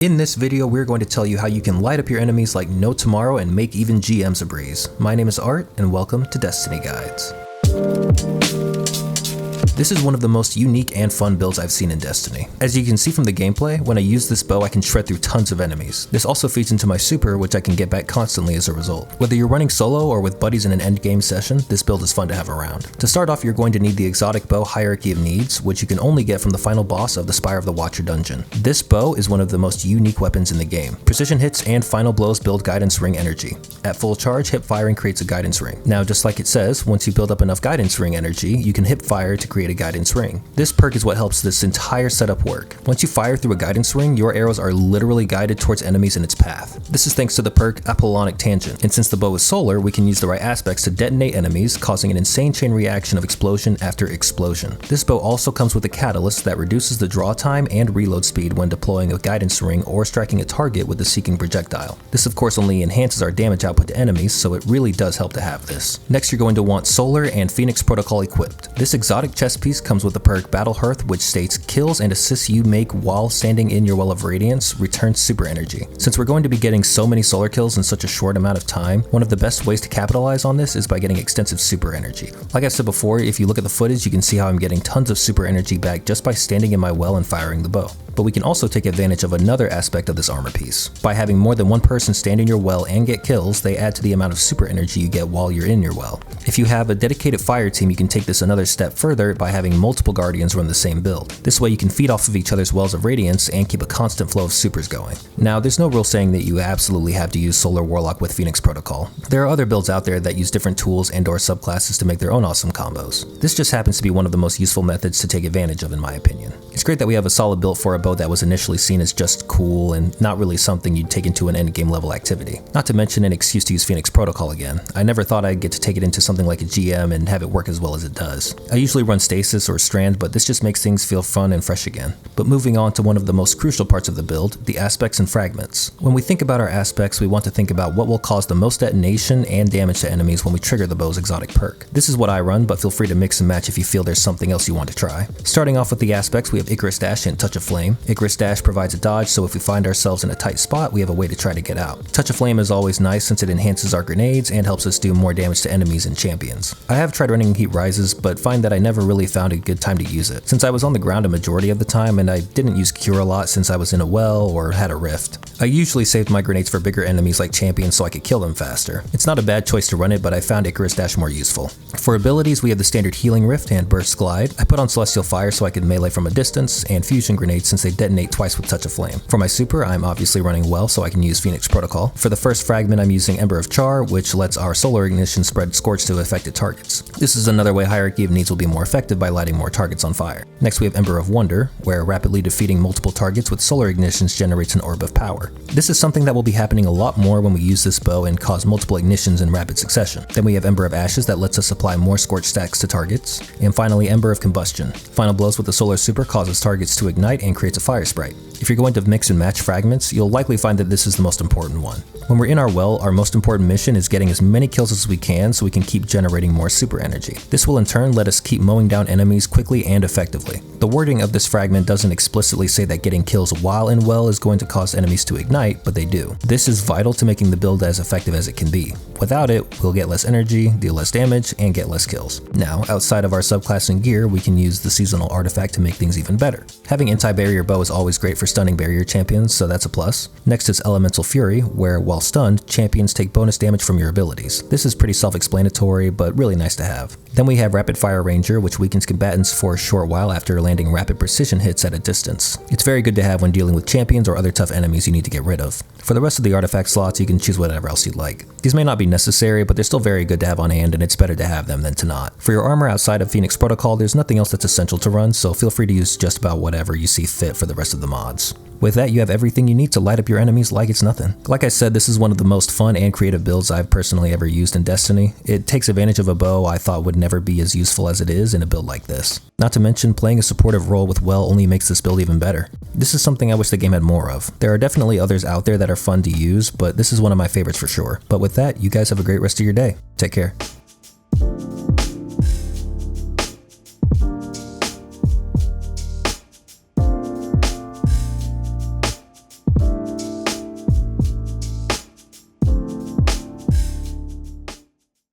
In this video, we're going to tell you how you can light up your enemies like no tomorrow and make even GMs a breeze. My name is Art, and welcome to Destiny Guides. This is one of the most unique and fun builds I've seen in Destiny. As you can see from the gameplay, when I use this bow I can shred through tons of enemies. This also feeds into my super, which I can get back constantly as a result. Whether you're running solo or with buddies in an endgame session, this build is fun to have around. To start off, you're going to need the exotic bow Hierarchy of Needs, which you can only get from the final boss of the Spire of the Watcher dungeon. This bow is one of the most unique weapons in the game. Precision hits and final blows build guidance ring energy. At full charge, hip firing creates a guidance ring. Now, just like it says, once you build up enough guidance ring energy, you can hip fire to create a guidance ring. This perk is what helps this entire setup work. Once you fire through a guidance ring, your arrows are literally guided towards enemies in its path. This is thanks to the perk Apollonic Tangent, and since the bow is solar, we can use the right aspects to detonate enemies, causing an insane chain reaction of explosion after explosion. This bow also comes with a catalyst that reduces the draw time and reload speed when deploying a guidance ring or striking a target with a seeking projectile. This of course only enhances our damage output to enemies, so it really does help to have this. Next, you're going to want Solar and Phoenix Protocol equipped. This exotic chest piece comes with the perk Battle Hearth, which states kills and assists you make while standing in your well of radiance returns super energy. Since we're going to be getting so many solar kills in such a short amount of time, one of the best ways to capitalize on this is by getting extensive super energy. Like I said before, if you look at the footage, you can see how I'm getting tons of super energy back just by standing in my well and firing the bow. But we can also take advantage of another aspect of this armor piece. By having more than one person stand in your well and get kills, they add to the amount of super energy you get while you're in your well. If you have a dedicated fire team, you can take this another step further by having multiple guardians run the same build. This way you can feed off of each other's wells of radiance and keep a constant flow of supers going. Now, there's no rule saying that you absolutely have to use Solar Warlock with Phoenix Protocol. There are other builds out there that use different tools and or subclasses to make their own awesome combos. This just happens to be one of the most useful methods to take advantage of in my opinion. It's great that we have a solid build for a bow that was initially seen as just cool and not really something you'd take into an endgame level activity. Not to mention an excuse to use Phoenix Protocol again. I never thought I'd get to take it into something like a GM and have it work as well as it does. I usually run Stasis or Strand, but this just makes things feel fun and fresh again. But moving on to one of the most crucial parts of the build, the aspects and fragments. When we think about our aspects, we want to think about what will cause the most detonation and damage to enemies when we trigger the bow's exotic perk. This is what I run, but feel free to mix and match if you feel there's something else you want to try. Starting off with the aspects, we have Icarus Dash and Touch of Flame. Icarus Dash provides a dodge, so if we find ourselves in a tight spot, we have a way to try to get out. Touch of Flame is always nice since it enhances our grenades and helps us do more damage to enemies and champions. I have tried running Heat Rises, but find that I never really found a good time to use it, since I was on the ground a majority of the time and I didn't use Cure a lot since I was in a well or had a rift. I usually saved my grenades for bigger enemies like champions so I could kill them faster. It's not a bad choice to run it, but I found Icarus Dash more useful. For abilities, we have the standard Healing Rift and Burst Glide. I put on Celestial Fire so I could melee from a distance, and Fusion Grenades since they detonate twice with Touch of Flame. For my super, I'm obviously running well so I can use Phoenix Protocol. For the first fragment, I'm using Ember of Char, which lets our solar ignition spread Scorch to affected targets. This is another way Hierarchy of Needs will be more effective by lighting more targets on fire. Next, we have Ember of Wonder, where rapidly defeating multiple targets with solar ignitions generates an orb of power. This is something that will be happening a lot more when we use this bow and cause multiple ignitions in rapid succession. Then we have Ember of Ashes that lets us apply more Scorch stacks to targets. And finally, Ember of Combustion. Final blows with the solar super causes targets to ignite and creates a fire sprite. If you're going to mix and match fragments, you'll likely find that this is the most important one. When we're in our well, our most important mission is getting as many kills as we can so we can keep generating more super energy. This will in turn let us keep mowing down enemies quickly and effectively. The wording of this fragment doesn't explicitly say that getting kills while in well is going to cause enemies to ignite, but they do. This is vital to making the build as effective as it can be. Without it, we'll get less energy, deal less damage, and get less kills. Now, outside of our subclass and gear, we can use the seasonal artifact to make things even better. Having anti-barrier bow is always great for stunning barrier champions, so that's a plus. Next is Elemental Fury, where while stunned, champions take bonus damage from your abilities. This is pretty self-explanatory, but really nice to have. Then we have Rapid Fire Ranger, which weakens combatants for a short while after landing rapid precision hits at a distance. It's very good to have when dealing with champions or other tough enemies you need to get rid of. For the rest of the artifact slots, you can choose whatever else you'd like. These may not be necessary, but they're still very good to have on hand, and it's better to have them than to not. For your armor outside of Phoenix Protocol, there's nothing else that's essential to run, so feel free to use just about whatever you see fit for the rest of the mods. With that, you have everything you need to light up your enemies like it's nothing. Like I said, this is one of the most fun and creative builds I've personally ever used in Destiny. It takes advantage of a bow I thought would never be as useful as it is in a build like this. Not to mention, playing a supportive role with well only makes this build even better. This is something I wish the game had more of. There are definitely others out there that are fun to use, but this is one of my favorites for sure. But with that, you guys have a great rest of your day. Take care.